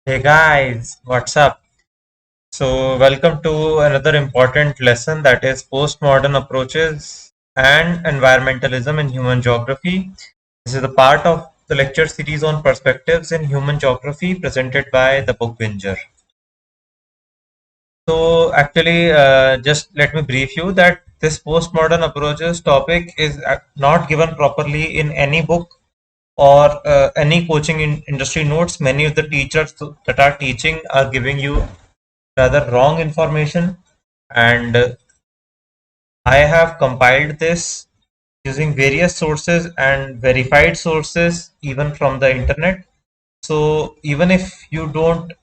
Hey guys, what's up? So, welcome to another important lesson, that is postmodern approaches and environmentalism in human geography. This is a part of the lecture series on perspectives in human geography presented by the Book Binger. So, actually, just let me brief you that this postmodern approaches topic is not given properly in any book or any coaching industry notes. Many of the teachers that are teaching are giving you rather wrong information, and I have compiled this using various sources and verified sources even from the internet. So even if you don't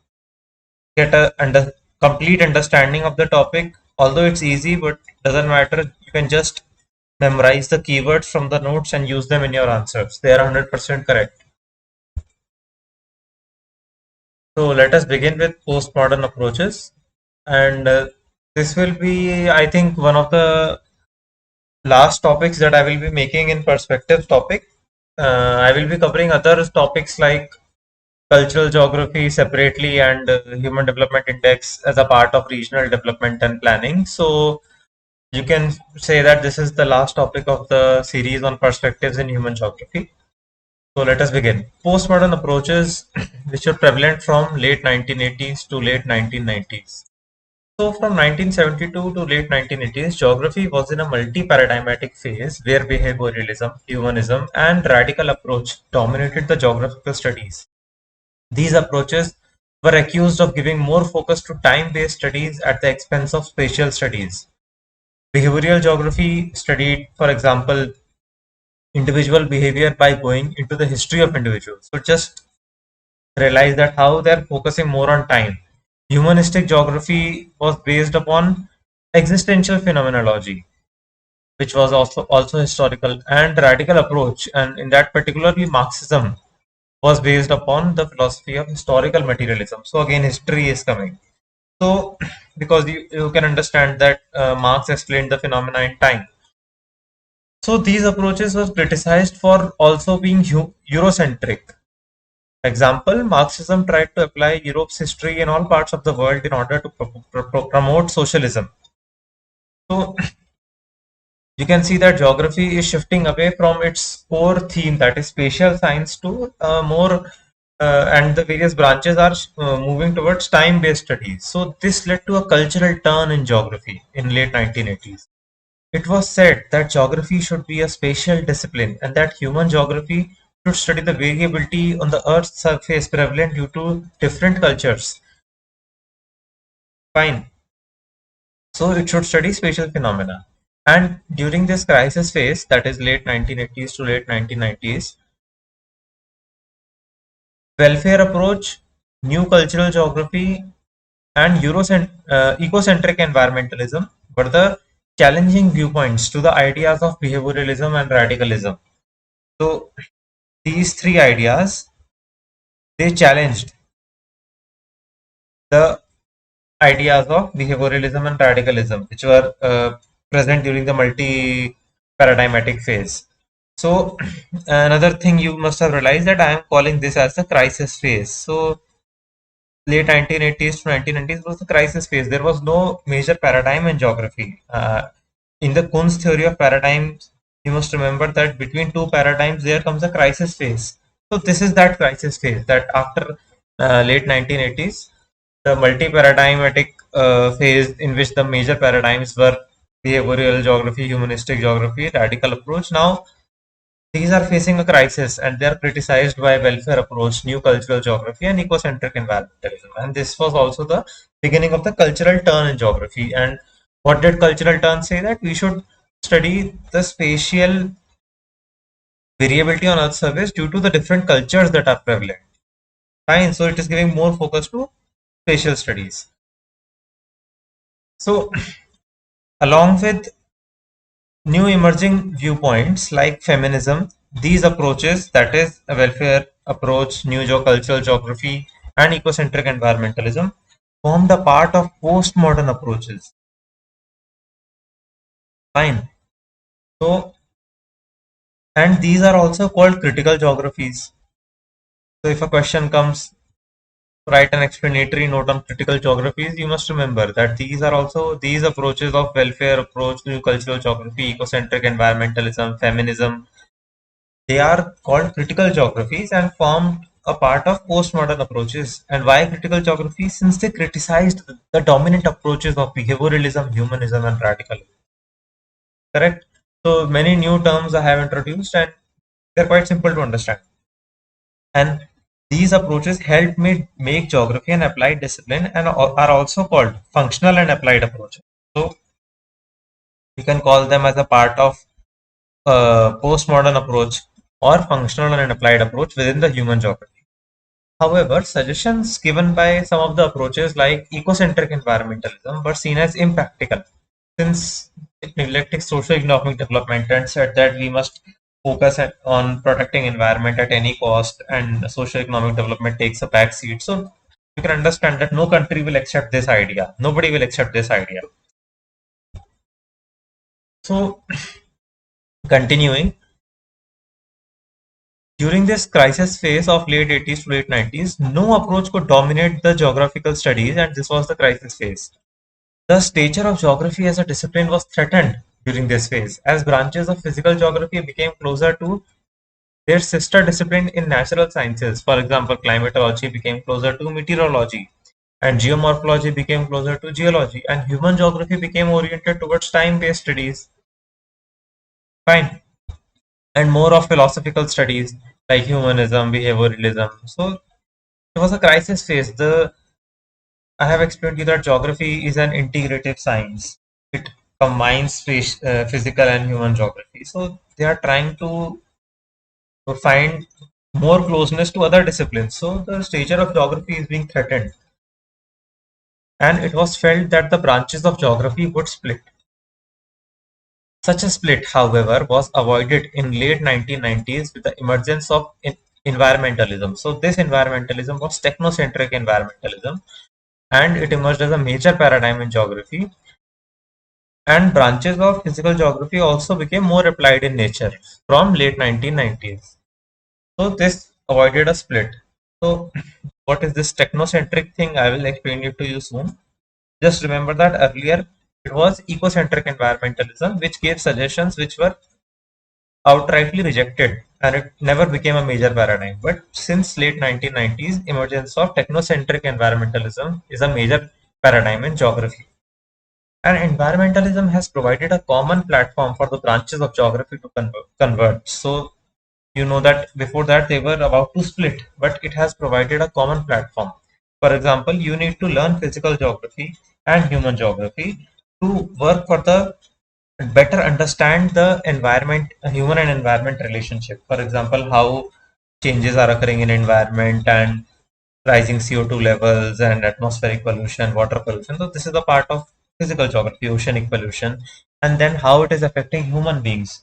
get a complete understanding of the topic, although it's easy, but doesn't matter, you can just memorize the keywords from the notes and use them in your answers. They are 100% correct. So let us begin with postmodern approaches, and this will be, I think, one of the last topics that I will be making in perspective topic. I will be covering other topics like cultural geography separately and human development index as a part of regional development and planning. So you can say that this is the last topic of the series on perspectives in human geography. So let us begin. Postmodern approaches, which were prevalent from late 1980s to late 1990s. So from 1972 to late 1980s, geography was in a multi-paradigmatic phase where behavioralism, humanism, and radical approach dominated the geographical studies. These approaches were accused of giving more focus to time-based studies at the expense of spatial studies. Behavioral geography studied, for example, individual behavior by going into the history of individuals. So just realize that how they're focusing more on time. Humanistic geography was based upon existential phenomenology, which was also historical, and radical approach, and in that particularly Marxism was based upon the philosophy of historical materialism. So again, history is coming. So because you can understand that Marx explained the phenomena in time. So these approaches was criticized for also being Eurocentric. Example, Marxism tried to apply Europe's history in all parts of the world in order to promote socialism. So you can see that geography is shifting away from its core theme, that is spatial science, to more and the various branches are moving towards time-based studies. So this led to a cultural turn in geography in late 1980s. It was said that geography should be a spatial discipline and that human geography should study the variability on the Earth's surface prevalent due to different cultures. Fine. So it should study spatial phenomena. And during this crisis phase, that is late 1980s to late 1990s, welfare approach, new cultural geography, and ecocentric environmentalism were the challenging viewpoints to the ideas of behavioralism and radicalism. So these three ideas, they challenged the ideas of behavioralism and radicalism, which were present during the multi-paradigmatic phase. So another thing you must have realized that I am calling this as the crisis phase. So late 1980s to 1990s was the crisis phase. There was no major paradigm in geography. In the Kuhn's theory of paradigms, you must remember that between two paradigms there comes a crisis phase. So this is that crisis phase, that after late 1980s, the multi-paradigmatic phase in which the major paradigms were behavioral geography, humanistic geography, radical approach. Now these are facing a crisis and they are criticized by welfare approach, new cultural geography, and ecocentric environmentalism. And this was also the beginning of the cultural turn in geography. And what did cultural turn say? That we should study the spatial variability on Earth's surface due to the different cultures that are prevalent. Fine. So it is giving more focus to spatial studies. So along with new emerging viewpoints like feminism, these approaches, that is a welfare approach, new cultural geography, and ecocentric environmentalism, formed a part of postmodern approaches. Fine. So, and these are also called critical geographies. So, if a question comes, write an explanatory note on critical geographies, you must remember that these approaches of welfare approach to cultural geography, ecocentric environmentalism, feminism, they are called critical geographies and formed a part of postmodern approaches. And why critical geography? Since they criticized the dominant approaches of behavioralism, humanism, and radicalism. Correct? So many new terms I have introduced, and they're quite simple to understand. And these approaches help me make geography an applied discipline and are also called functional and applied approaches. So you can call them as a part of postmodern approach or functional and applied approach within the human geography. However, suggestions given by some of the approaches like ecocentric environmentalism were seen as impractical since it neglected socio-economic development and said that we must on protecting environment at any cost and socio-economic development takes a back seat. So you can understand that no country will accept this idea. Nobody will accept this idea. So continuing, during this crisis phase of late 80s to late 90s, no approach could dominate the geographical studies, and this was the crisis phase. The stature of geography as a discipline was threatened during this phase, as branches of physical geography became closer to their sister discipline in natural sciences. For example, climatology became closer to meteorology, and geomorphology became closer to geology, and human geography became oriented towards time-based studies. Fine. And more of philosophical studies like humanism, behavioralism. So it was a crisis phase. The I have explained to you that geography is an integrative science. It combines physical and human geography. So they are trying to find more closeness to other disciplines. So the stature of geography is being threatened. And it was felt that the branches of geography would split. Such a split, however, was avoided in late 1990s with the emergence of environmentalism. So this environmentalism was technocentric environmentalism, and it emerged as a major paradigm in geography. And branches of physical geography also became more applied in nature from late 1990s. So this avoided a split. So what is this technocentric thing? I will explain it to you soon. Just remember that earlier it was ecocentric environmentalism, which gave suggestions which were outrightly rejected, and it never became a major paradigm. But since late 1990s, emergence of technocentric environmentalism is a major paradigm in geography. And environmentalism has provided a common platform for the branches of geography to converge. So you know that before that they were about to split, but it has provided a common platform. For example, you need to learn physical geography and human geography to work for the better understand the environment, human and environment relationship. For example, how changes are occurring in environment and rising CO2 levels and atmospheric pollution, water pollution. So this is a part of physical geography, oceanic pollution, and then how it is affecting human beings.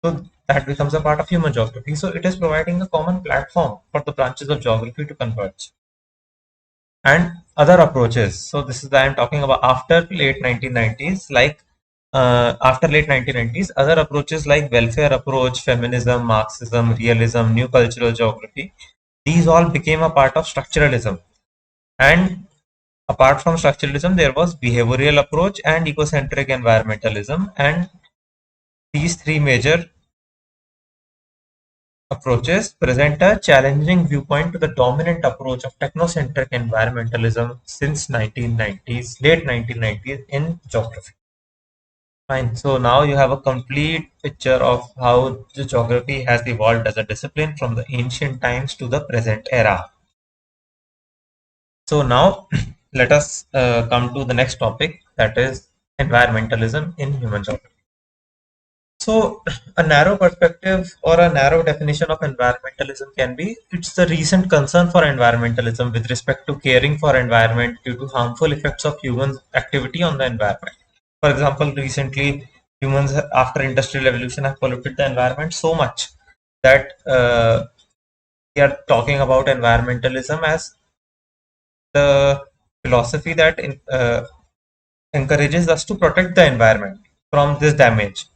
So that becomes a part of human geography. So it is providing a common platform for the branches of geography to converge. And other approaches. So this is I am talking about after late 1990s, like after late 1990s, other approaches like welfare approach, feminism, Marxism, realism, new cultural geography, these all became a part of structuralism. And apart from structuralism, there was behavioral approach and ecocentric environmentalism. And these three major approaches present a challenging viewpoint to the dominant approach of technocentric environmentalism since 1990s, late 1990s in geography. Fine. So now you have a complete picture of how the geography has evolved as a discipline from the ancient times to the present era. So now let us come to the next topic, that is environmentalism in human geography. So a narrow perspective or a narrow definition of environmentalism can be it's the recent concern for environmentalism with respect to caring for environment due to harmful effects of human activity on the environment. For example, recently humans after industrial revolution have polluted the environment so much that we are talking about environmentalism as the philosophy that encourages us to protect the environment from this damage.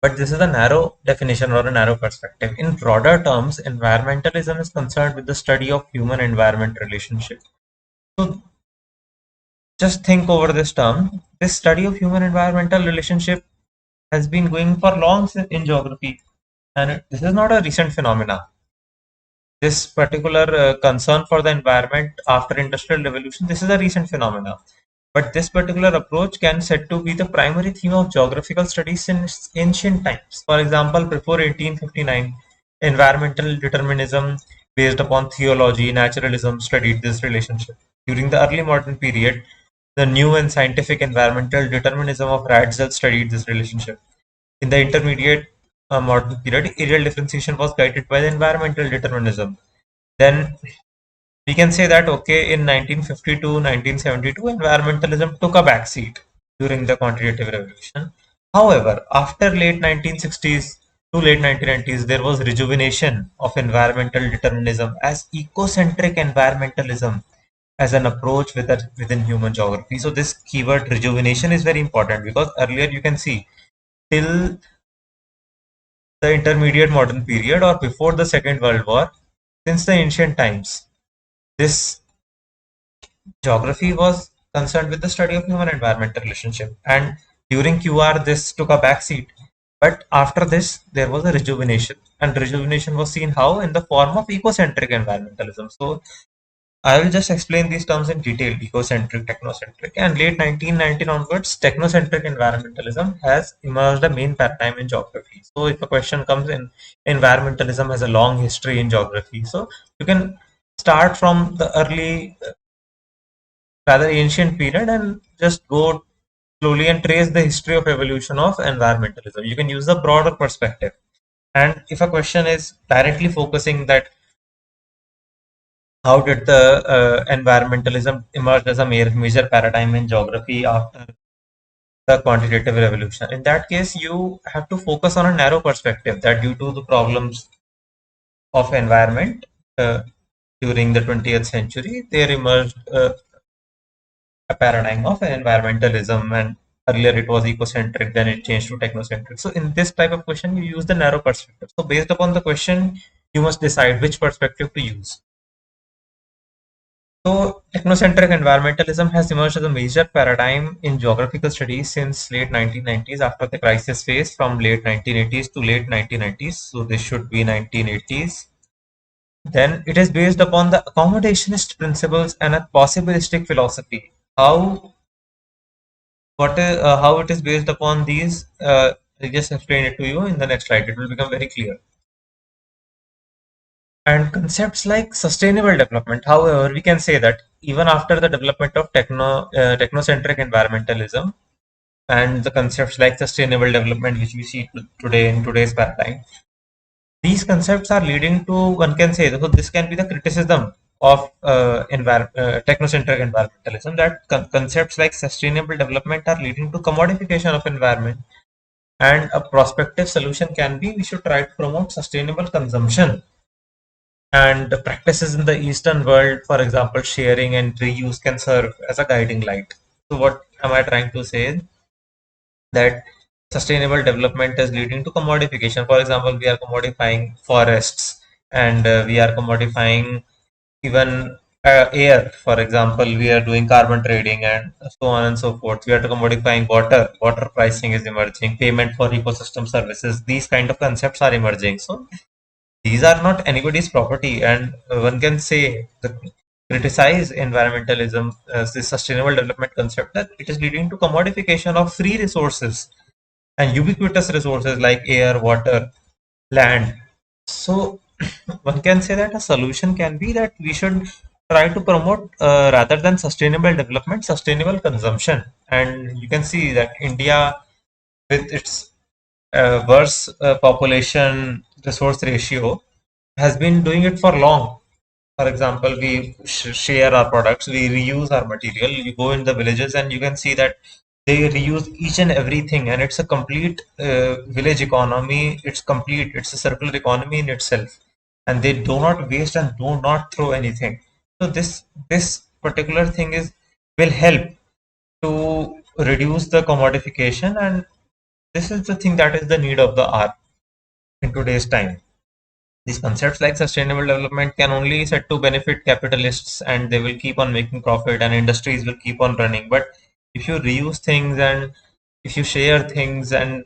But this is a narrow definition or a narrow perspective. In broader terms, environmentalism is concerned with the study of human-environment relationship. So just think over this term. This study of human-environmental relationship has been going for long in geography, and this is not a recent phenomena. This particular concern for the environment after industrial revolution, this is a recent phenomena. But this particular approach can said to be the primary theme of geographical studies since ancient times. For example, before 1859, environmental determinism based upon theology, naturalism studied this relationship. During the early modern period, the new and scientific environmental determinism of Ratzel studied this relationship. In the intermediate modern period, areal differentiation was guided by the environmental determinism. Then we can say that okay, in 1952, 1972, environmentalism took a backseat during the quantitative revolution. However, after late 1960s to late 1990s, there was rejuvenation of environmental determinism as ecocentric environmentalism as an approach within human geography. So this keyword rejuvenation is very important because earlier you can see till the intermediate modern period or before the Second World War, since the ancient times, this geography was concerned with the study of human environmental relationship. And during QR, this took a backseat. But after this, there was a rejuvenation. And rejuvenation was seen how? In the form of ecocentric environmentalism. So I will just explain these terms in detail, ecocentric, technocentric. And late 1919 onwards, technocentric environmentalism has emerged a main paradigm in geography. So if a question comes in, environmentalism has a long history in geography. So you can start from the early rather ancient period and just go slowly and trace the history of evolution of environmentalism. You can use the broader perspective. And if a question is directly focusing that how did the environmentalism emerge as a major paradigm in geography after the quantitative revolution? In that case, you have to focus on a narrow perspective that due to the problems of environment during the 20th century, there emerged a paradigm of environmentalism, and earlier it was ecocentric, then it changed to technocentric. So in this type of question, you use the narrow perspective. So based upon the question, you must decide which perspective to use. So technocentric environmentalism has emerged as a major paradigm in geographical studies since late 1990s after the crisis phase from late 1980s to late 1990s. So this should be 1980s. Then it is based upon the accommodationist principles and a possibilistic philosophy. How it is based upon these, I'll just explain it to you in the next slide. It will become very clear. And concepts like sustainable development, however, we can say that even after the development of technocentric environmentalism and the concepts like sustainable development, which we see today in today's paradigm, these concepts are leading to, one can say, so this can be the criticism of technocentric environmentalism, that concepts like sustainable development are leading to commodification of environment. And a prospective solution can be we should try to promote sustainable consumption. And the practices in the Eastern world, for example, sharing and reuse, can serve as a guiding light. So, what am I trying to say? That sustainable development is leading to commodification. For example, we are commodifying forests and we are commodifying even air. For example, we are doing carbon trading and so on and so forth. We are commodifying water. Water pricing is emerging. Payment for ecosystem services. These kind of concepts are emerging. So these are not anybody's property, and one can say criticize environmentalism as the sustainable development concept that it is leading to commodification of free resources and ubiquitous resources like air, water, land. So one can say that a solution can be that we should try to promote rather than sustainable development, sustainable consumption. And you can see that India, with its worse population resource ratio, has been doing it for long. For example, we share our products, we reuse our material. You go in the villages and you can see that they reuse each and everything, and it's a complete village economy. It's complete. It's a circular economy in itself, and they do not waste and do not throw anything. So this particular thing is will help to reduce the commodification, and This is the thing that is the need of the hour in today's time. These concepts like sustainable development can only set to benefit capitalists and they will keep on making profit and industries will keep on running. But if you reuse things and if you share things and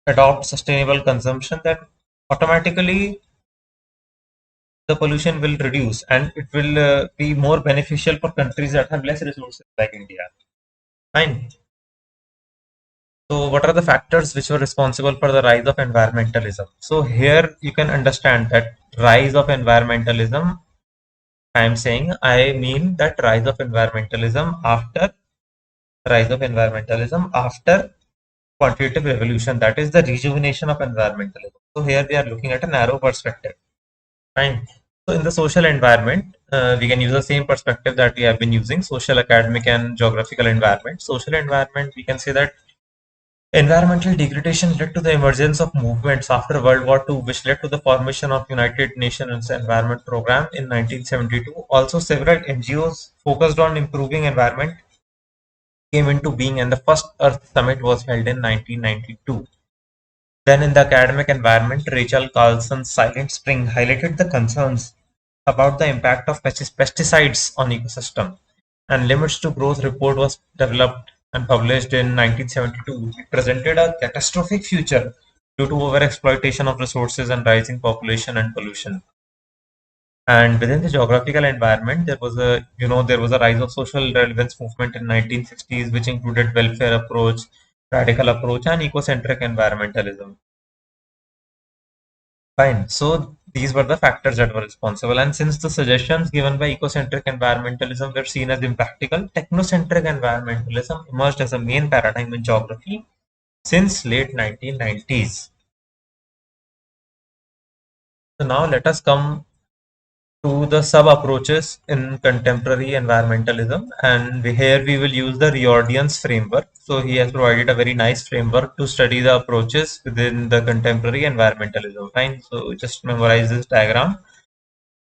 adopt sustainable consumption, then automatically the pollution will reduce and it will be more beneficial for countries that have less resources like India. Fine. So, what are the factors which were responsible for the rise of environmentalism? So, here you can understand that rise of environmentalism. I am saying I mean that rise of environmentalism after quantitative revolution. That is the rejuvenation of environmentalism. So, here we are looking at a narrow perspective. Fine. So, in the social environment, we can use the same perspective that we have been using: social, academic, and geographical environment. Social environment, we can say that environmental degradation led to the emergence of movements after World War II, which led to the formation of United Nations Environment Program in 1972. Also, several NGOs focused on improving environment came into being, and the first Earth Summit was held in 1992. Then, in the academic environment, Rachel Carlson's Silent Spring highlighted the concerns about the impact of pesticides on ecosystem, and Limits to Growth report was developed and published in 1972. It presented a catastrophic future due to overexploitation of resources and rising population and pollution. And within the geographical environment, there was a rise of social relevance movement in 1960s, which included welfare approach, radical approach, and ecocentric environmentalism. Fine. So these were the factors that were responsible. And since the suggestions given by ecocentric environmentalism were seen as impractical, technocentric environmentalism emerged as a main paradigm in geography since late 1990s. So now let us come to the sub-approaches in contemporary environmentalism, and here we will use the Riordan's framework. So he has provided a very nice framework to study the approaches within the contemporary environmentalism. Fine, so just memorize this diagram.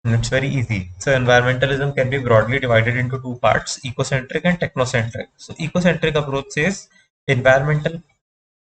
It's very easy. So environmentalism can be broadly divided into two parts, ecocentric and technocentric. So ecocentric approach says environmental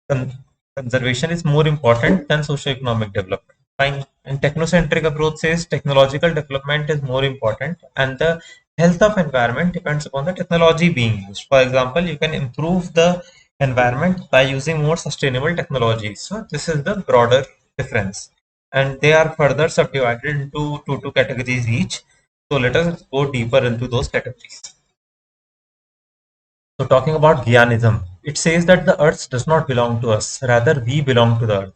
con conservation is more important than socio-economic development. Fine. And technocentric approach says technological development is more important and the health of environment depends upon the technology being used. For example, you can improve the environment by using more sustainable technologies. So this is the broader difference. And they are further subdivided into two categories each. So let us go deeper into those categories. So talking about Gyanism, it says that the earth does not belong to us, rather we belong to the earth.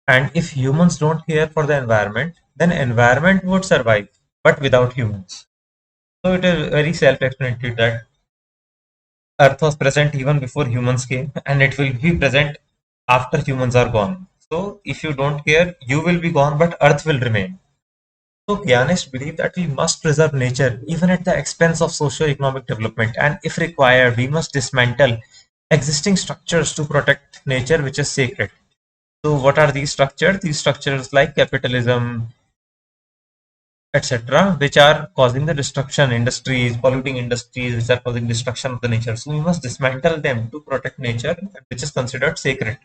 And if humans don't care for the environment, then environment would survive, but without humans. So it is very self-explanatory that earth was present even before humans came and it will be present after humans are gone. So if you don't care, you will be gone, but earth will remain. So Gyanists believe that we must preserve nature even at the expense of socio-economic development, and if required, we must dismantle existing structures to protect nature, which is sacred. So what are these structures? These structures like capitalism, etc., which are causing the destruction, industries, polluting industries, which are causing destruction of the nature. So we must dismantle them to protect nature, which is considered sacred.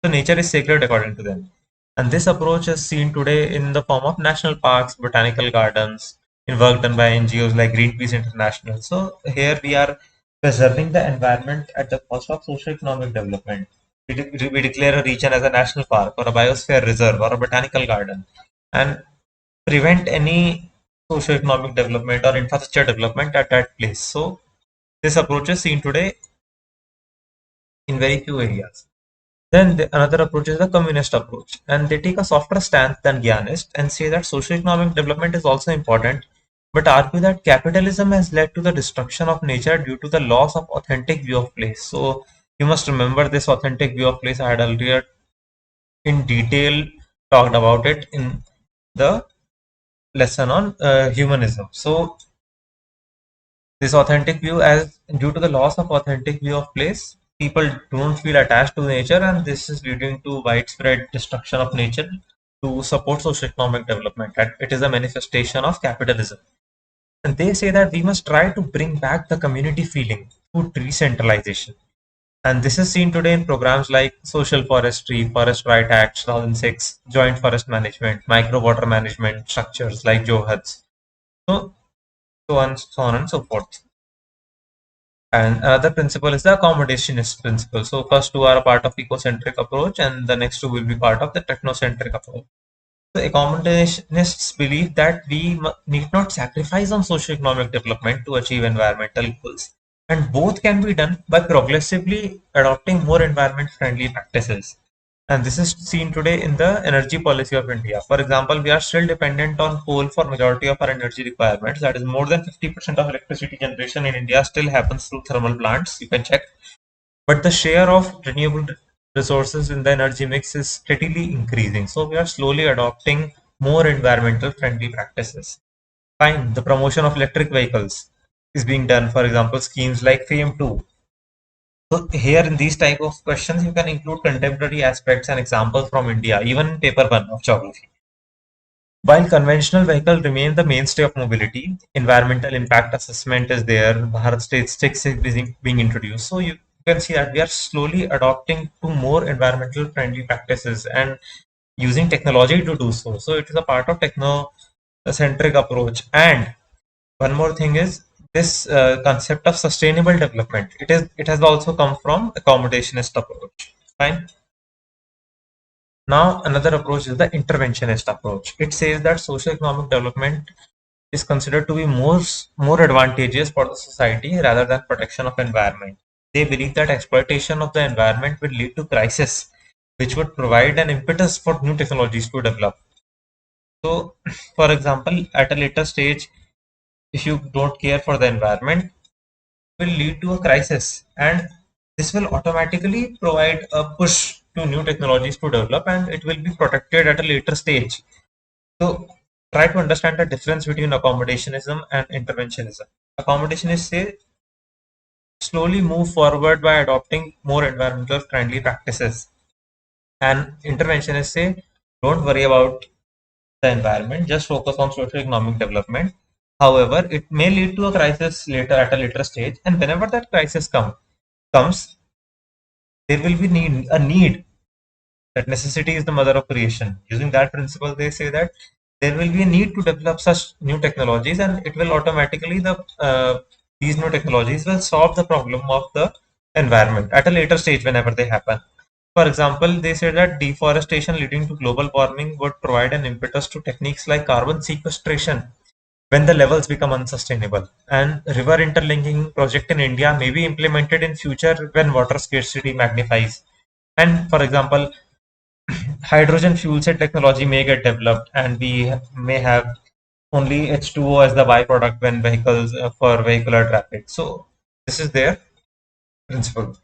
So nature is sacred according to them. And this approach is seen today in the form of national parks, botanical gardens, in work done by NGOs like Greenpeace International. So here we are preserving the environment at the cost of socio-economic development. We declare a region as a national park or a biosphere reserve or a botanical garden and prevent any socio-economic development or infrastructure development at that place. So this approach is seen today in very few areas. Then another approach is the communist approach, and they take a softer stance than Gyanist and say that socio-economic development is also important, but argue that capitalism has led to the destruction of nature due to the loss of authentic view of place. So you must remember this authentic view of place. I had earlier in detail talked about it in the lesson on humanism. So this authentic view, as due to the loss of authentic view of place, people don't feel attached to nature, and this is leading to widespread destruction of nature to support socio-economic development. And it is a manifestation of capitalism. And they say that we must try to bring back the community feeling through decentralization. And this is seen today in programs like Social Forestry, Forest Right Act 2006, Joint Forest Management, Micro Water Management structures like JOHUTS. So, so on and so forth. And another principle is the accommodationist principle. So first two are a part of ecocentric approach, and the next two will be part of the technocentric approach. The accommodationists believe that we need not sacrifice on socio-economic development to achieve environmental goals, and both can be done by progressively adopting more environment-friendly practices. And this is seen today in the energy policy of India. For example, we are still dependent on coal for majority of our energy requirements. That is more than 50% of electricity generation in India still happens through thermal plants. You can check. But the share of renewable resources in the energy mix is steadily increasing. So we are slowly adopting more environmental friendly practices. Fine, the promotion of electric vehicles is being done. For example, schemes like FAME2. So here in these type of questions, you can include contemporary aspects and examples from India, even paper one of geography. While conventional vehicle remain the mainstay of mobility, environmental impact assessment is there. Bharat Stage 6 is being introduced. So you can see that we are slowly adopting to more environmental friendly practices and using technology to do so. So it is a part of techno-centric approach. And one more thing is this concept of sustainable development. It has also come from accommodationist approach. Fine. Now another approach is the interventionist approach. It says that socio-economic development is considered to be more advantageous for the society rather than protection of environment. They believe that exploitation of the environment will lead to crisis, which would provide an impetus for new technologies to develop. So, for example, at a later stage, if you don't care for the environment, it will lead to a crisis, and this will automatically provide a push to new technologies to develop, and it will be protected at a later stage. So try to understand the difference between accommodationism and interventionism. Accommodationists say slowly move forward by adopting more environmental friendly practices. And interventionists say don't worry about the environment, just focus on socio-economic development. However, it may lead to a crisis later at a later stage, and whenever that crisis comes, there will be a need that necessity is the mother of creation. Using that principle, they say that there will be a need to develop such new technologies, and it will automatically these new technologies will solve the problem of the environment at a later stage whenever they happen. For example, they say that deforestation leading to global warming would provide an impetus to techniques like carbon sequestration when the levels become unsustainable. And river interlinking project in India may be implemented in future when water scarcity magnifies. And for example, hydrogen fuel cell technology may get developed, and we may have only H2O as the byproduct when vehicles for vehicular traffic. So this is their principle.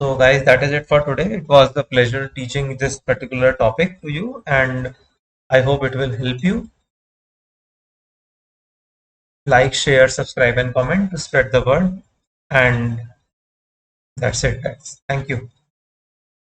So guys, that is it for today. It was the pleasure teaching this particular topic to you, and I hope it will help you. Like, share, subscribe, and comment to spread the word. And that's it, guys. Thank you.